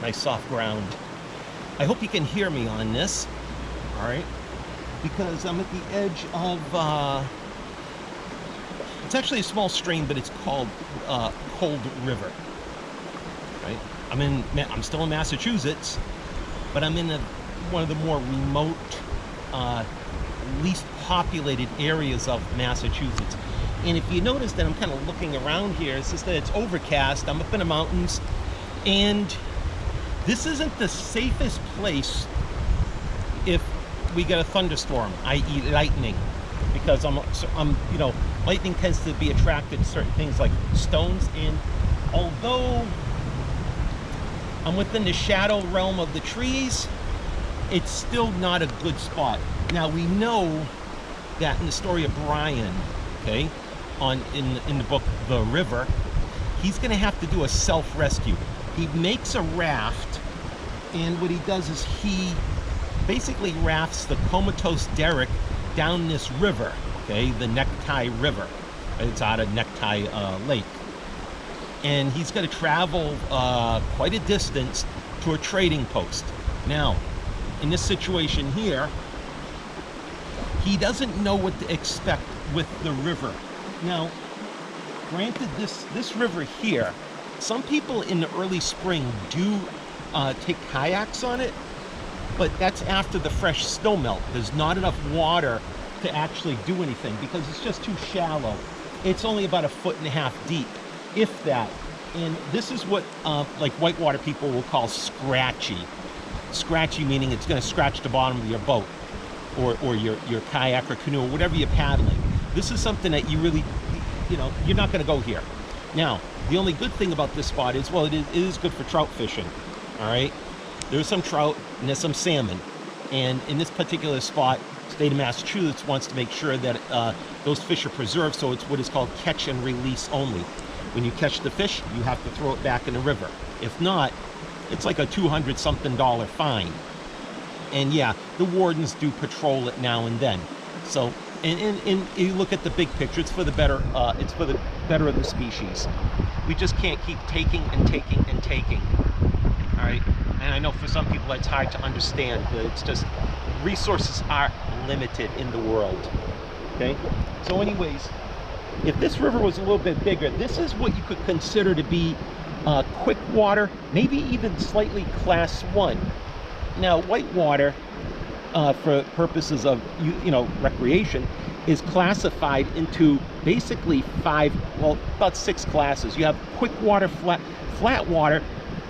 Nice soft ground. I hope you can hear me on this, all right? Because I'm at the edge of, it's actually a small stream, but it's called Cold River, right? I'm still in Massachusetts, but I'm in one of the more remote, least populated areas of Massachusetts. And if you notice that I'm kind of looking around here, it's just that it's overcast. I'm up in the mountains, and this isn't the safest place if we get a thunderstorm, i.e. lightning, because you know, lightning tends to be attracted to certain things like stones. And although I'm within the shadow realm of the trees, it's still not a good spot. Now, we know that in the story of Brian, okay, in the book The River, he's going to have to do a self-rescue. He makes a raft, and what he does is he basically rafts the comatose Derek down this river, okay, the Necktie River. It's out of Necktie Lake. And he's going to travel quite a distance to a trading post. Now, in this situation here, he doesn't know what to expect with the river. Now, granted, this river here, some people in the early spring do take kayaks on it, but that's after the fresh snow melt. There's not enough water to actually do anything because it's just too shallow. It's only about 1.5 feet deep, if that. And this is what like whitewater people will call scratchy. Scratchy meaning it's going to scratch the bottom of your boat or your kayak or canoe or whatever you're paddling. This is something that you really, you know, you're not going to go here. Now, the only good thing about this spot is, well, it is good for trout fishing, all right? There's some trout and there's some salmon. And in this particular spot, state of Massachusetts wants to make sure that those fish are preserved, so it's what is called catch and release only. When you catch the fish, you have to throw it back in the river. If not, it's like a $200-something fine. And yeah, the wardens do patrol it now and then. So, and you look at the big picture, it's for the better of the species. We just can't keep taking and taking and taking. All right, and I know for some people it's hard to understand, but it's just resources are limited in the world. Okay, so anyways, if this river was a little bit bigger, this is what you could consider to be quick water, maybe even slightly class 1. Now, whitewater, for purposes of you know recreation, is classified into basically about 6 classes. You have quick water, flat water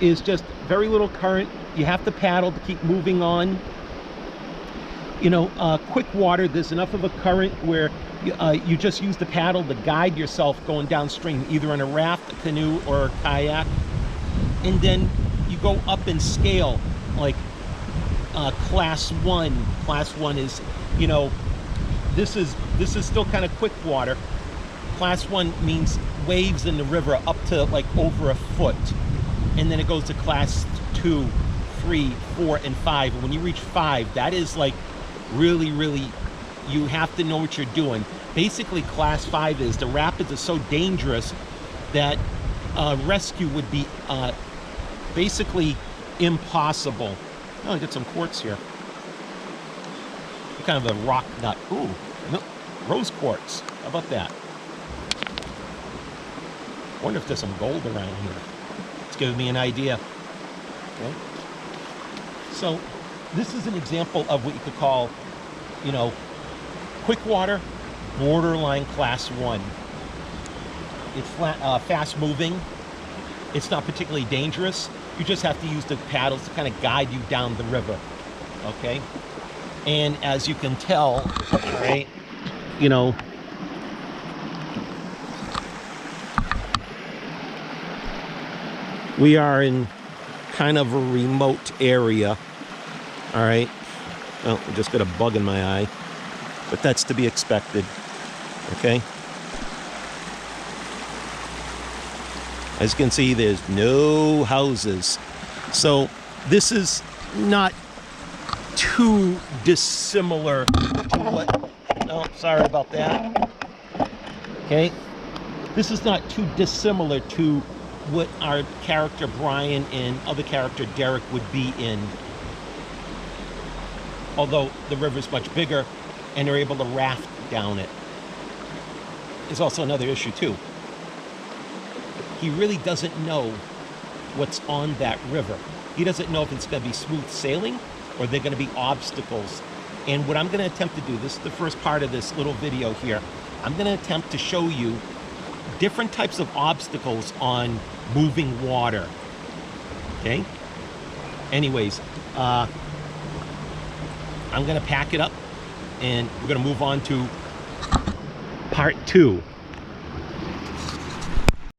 is just very little current. You have to paddle to keep moving on. You know, quick water, there's enough of a current where you just use the paddle to guide yourself going downstream, either in a raft, a canoe, or a kayak. And then you go up in scale, like class 1. Class 1 is, you know, this is still kind of quick water. Class 1 means waves in the river up to like over a foot. And then it goes to class 2, 3, 4, and 5. And when you reach 5, that is like really, you have to know what you're doing. Basically, class 5 is the rapids are so dangerous that rescue would be basically impossible. Oh, I got some quartz here. Kind of a rock nut. Ooh, no, rose quartz. How about that? Wonder if there's some gold around here. It's giving me an idea. Okay. So this is an example of what you could call, you know, quick water, borderline class 1. It's fast moving. It's not particularly dangerous. You just have to use the paddles to kind of guide you down the river. Okay. And as you can tell, right, you know, we are in kind of a remote area. All right. Well, I just got a bug in my eye, but that's to be expected. Okay. As you can see, there's no houses. So this is not too dissimilar to what, oh, sorry about that. Okay, this is not too dissimilar to what our character Brian and other character Derek would be in. Although the river's much bigger and they're able to raft down it. There's also another issue too. He really doesn't know what's on that river. He doesn't know if it's going to be smooth sailing or they're going to be obstacles. And what I'm going to attempt to do, this is the first part of this little video here, I'm going to attempt to show you different types of obstacles on moving water. Okay? Anyways, I'm going to pack it up and we're going to move on to part 2.